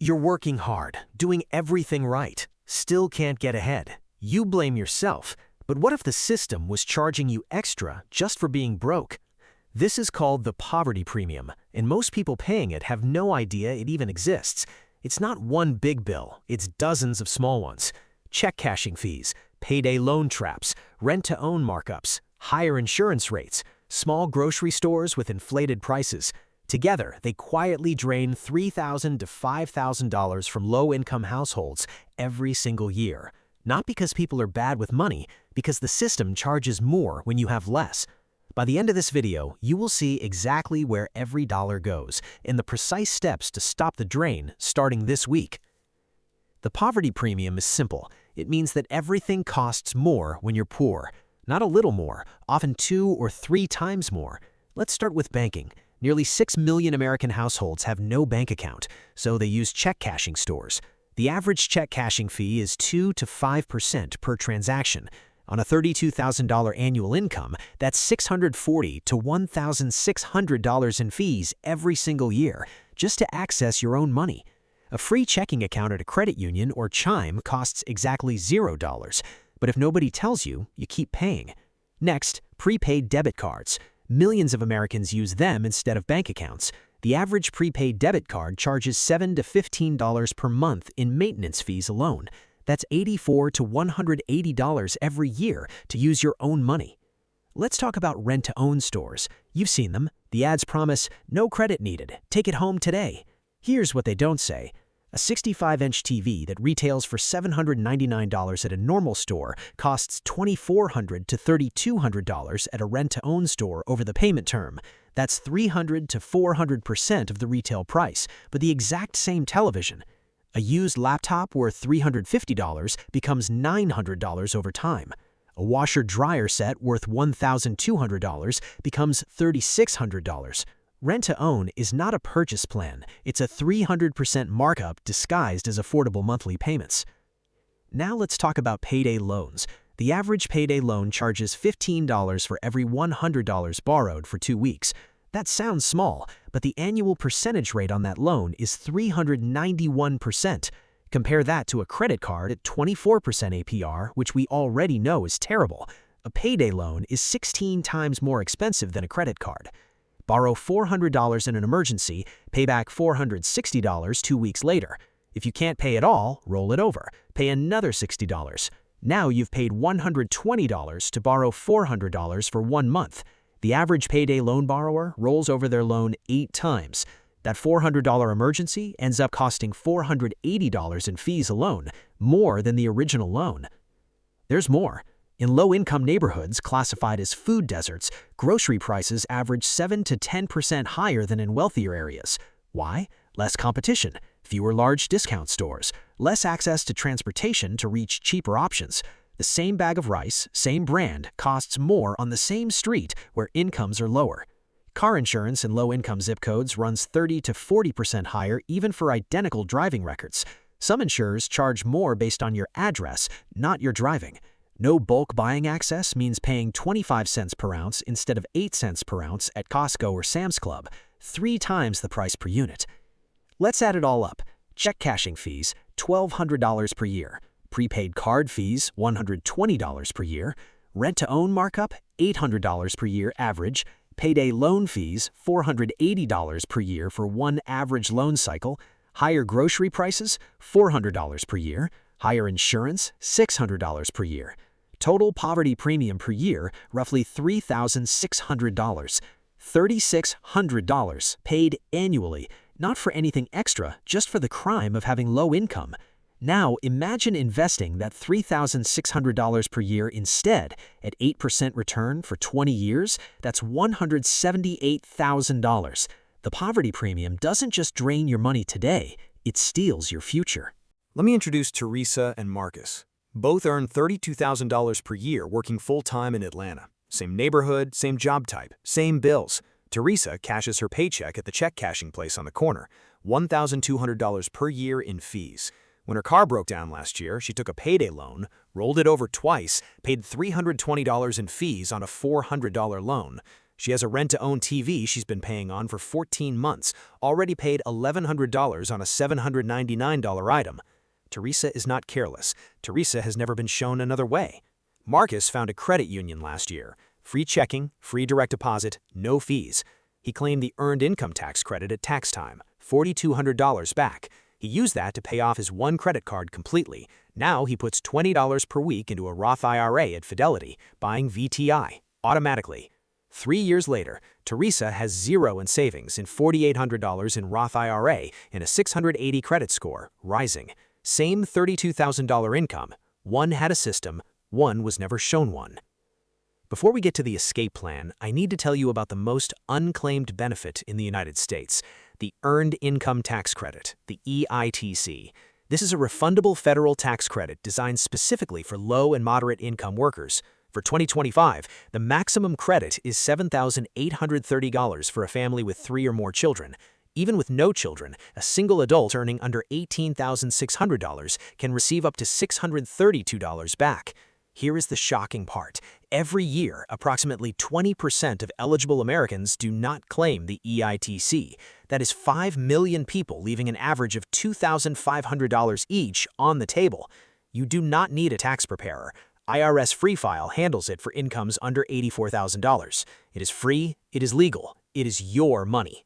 You're working hard, doing everything right, still can't get ahead. You blame yourself, but what if the system was charging you extra just for being broke? This is called the poverty premium, and most people paying it have no idea it even exists. It's not one big bill, it's dozens of small ones. Check cashing fees, payday loan traps, rent-to-own markups, higher insurance rates, small grocery stores with inflated prices. Together, they quietly drain $3,000 to $5,000 from low-income households every single year. Not because people are bad with money, because the system charges more when you have less. By the end of this video, you will see exactly where every dollar goes and the precise steps to stop the drain starting this week. The poverty premium is simple. It means that everything costs more when you're poor. Not a little more, often 2 or 3 times more. Let's start with banking. Nearly 6 million American households have no bank account, so they use check cashing stores. The average check cashing fee is 2 to 5% per transaction. On a $32,000 annual income, that's $640 to $1,600 in fees every single year, just to access your own money. A free checking account at a credit union or Chime costs exactly $0, but if nobody tells you, you keep paying. Next, prepaid debit cards. Millions of Americans use them instead of bank accounts. The average prepaid debit card charges $7 to $15 per month in maintenance fees alone. That's $84 to $180 every year to use your own money. Let's talk about rent-to-own stores. You've seen them. The ads promise, no credit needed, take it home today. Here's what they don't say. A 65-inch TV that retails for $799 at a normal store costs $2,400 to $3,200 at a rent-to-own store over the payment term. That's 300 to 400% of the retail price, but the exact same television. A used laptop worth $350 becomes $900 over time. A washer-dryer set worth $1,200 becomes $3,600. Rent-to-own is not a purchase plan, it's a 300% markup disguised as affordable monthly payments. Now let's talk about payday loans. The average payday loan charges $15 for every $100 borrowed for 2 weeks. That sounds small, but the annual percentage rate on that loan is 391%. Compare that to a credit card at 24% APR, which we already know is terrible. A payday loan is 16 times more expensive than a credit card. Borrow $400 in an emergency, pay back $460 2 weeks later. If you can't pay it all, roll it over. Pay another $60. Now you've paid $120 to borrow $400 for 1 month. The average payday loan borrower rolls over their loan 8 times. That $400 emergency ends up costing $480 in fees alone, more than the original loan. There's more. In low-income neighborhoods classified as food deserts, grocery prices average 7 to 10% higher than in wealthier areas. Why? Less competition, fewer large discount stores, less access to transportation to reach cheaper options. The same bag of rice, same brand, costs more on the same street where incomes are lower. Car insurance in low-income zip codes runs 30 to 40% higher even for identical driving records. Some insurers charge more based on your address, not your driving. No bulk buying access means paying 25 cents per ounce instead of 8 cents per ounce at Costco or Sam's Club, 3 times the price per unit. Let's add it all up. Check cashing fees, $1,200 per year. Prepaid card fees, $120 per year. Rent-to-own markup, $800 per year average. Payday loan fees, $480 per year for one average loan cycle. Higher grocery prices, $400 per year. Higher insurance, $600 per year. Total poverty premium per year, roughly $3,600. $3,600 paid annually, not for anything extra, just for the crime of having low income. Now imagine investing that $3,600 per year instead at 8% return for 20 years. That's $178,000. The poverty premium doesn't just drain your money today, it steals your future. Let me introduce Teresa and Marcus. Both earn $32,000 per year working full-time in Atlanta. Same neighborhood, same job type, same bills. Teresa cashes her paycheck at the check cashing place on the corner, $1,200 per year in fees. When her car broke down last year, she took a payday loan, rolled it over twice, paid $320 in fees on a $400 loan. She has a rent-to-own TV she's been paying on for 14 months, already paid $1,100 on a $799 item. Teresa is not careless. Teresa has never been shown another way. Marcus found a credit union last year. Free checking, free direct deposit, no fees. He claimed the earned income tax credit at tax time, $4,200 back. He used that to pay off his one credit card completely. Now he puts $20 per week into a Roth IRA at Fidelity, buying VTI, automatically. 3 years later, Teresa has zero in savings and $4,800 in Roth IRA and a 680 credit score, rising. Same $32,000 income. One had a system, one was never shown one. Before we get to the escape plan, I need to tell you about the most unclaimed benefit in the United States, the Earned Income Tax Credit, the EITC. This is a refundable federal tax credit designed specifically for low and moderate income workers. For 2025, the maximum credit is $7,830 for a family with 3 or more children. Even with no children, a single adult earning under $18,600 can receive up to $632 back. Here is the shocking part. Every year, approximately 20% of eligible Americans do not claim the EITC. That is 5 million people leaving an average of $2,500 each on the table. You do not need a tax preparer. IRS Free File handles it for incomes under $84,000. It is free, it is legal, it is your money.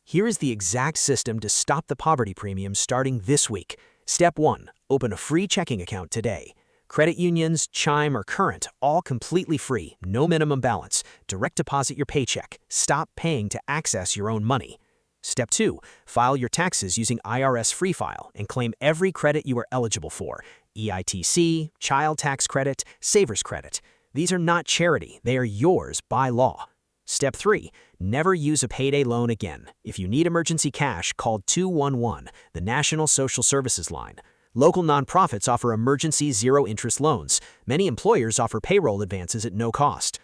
Here is the exact system to stop the poverty premium starting this week. Step 1. Open a free checking account today. Credit unions, Chime, or Current, all completely free, no minimum balance. Direct deposit your paycheck. Stop paying to access your own money. Step 2. File your taxes using IRS Free File and claim every credit you are eligible for. EITC, Child Tax Credit, Savers Credit. These are not charity, they are yours by law. Step 3. Never use a payday loan again. If you need emergency cash, call 211, the National Social Services Line. Local nonprofits offer emergency zero-interest loans. Many employers offer payroll advances at no cost.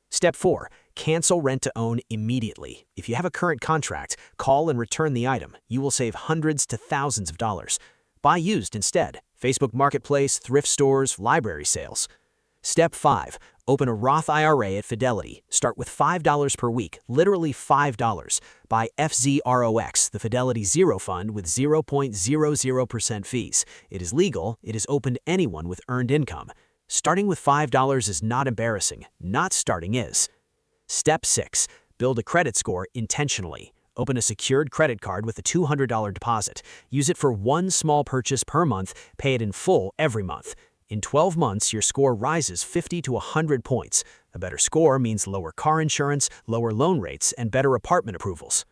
Step 4. Cancel rent-to-own immediately. If you have a current contract, call and return the item. You will save hundreds to thousands of dollars. Buy used instead. Facebook Marketplace, thrift stores, library sales. Step 5. Open a Roth IRA at Fidelity. Start with $5 per week, literally $5. Buy FZROX, the Fidelity Zero Fund with 0.00% fees. It is legal, it is open to anyone with earned income. Starting with $5 is not embarrassing, not starting is. Step 6. Build a credit score intentionally. Open a secured credit card with a $200 deposit. Use it for one small purchase per month, pay it in full every month. In 12 months, your score rises 50 to 100 points. A better score means lower car insurance, lower loan rates, and better apartment approvals.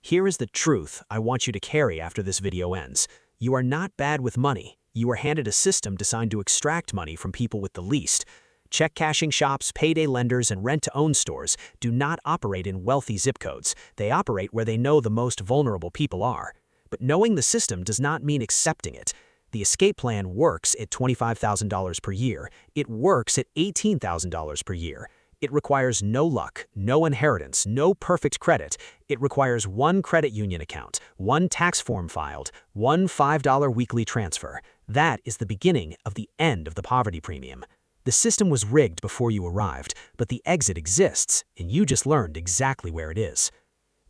Here is the truth I want you to carry after this video ends. You are not bad with money. You are handed a system designed to extract money from people with the least. Check cashing shops, payday lenders, and rent-to-own stores do not operate in wealthy zip codes. They operate where they know the most vulnerable people are. But knowing the system does not mean accepting it. The escape plan works at $25,000 per year. It works at $18,000 per year. It requires no luck, no inheritance, no perfect credit. It requires one credit union account, one tax form filed, one $5 weekly transfer. That is the beginning of the end of the poverty premium. The system was rigged before you arrived, but the exit exists, and you just learned exactly where it is.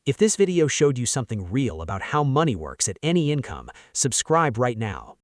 If this video showed you something real about how money works at any income, subscribe right now.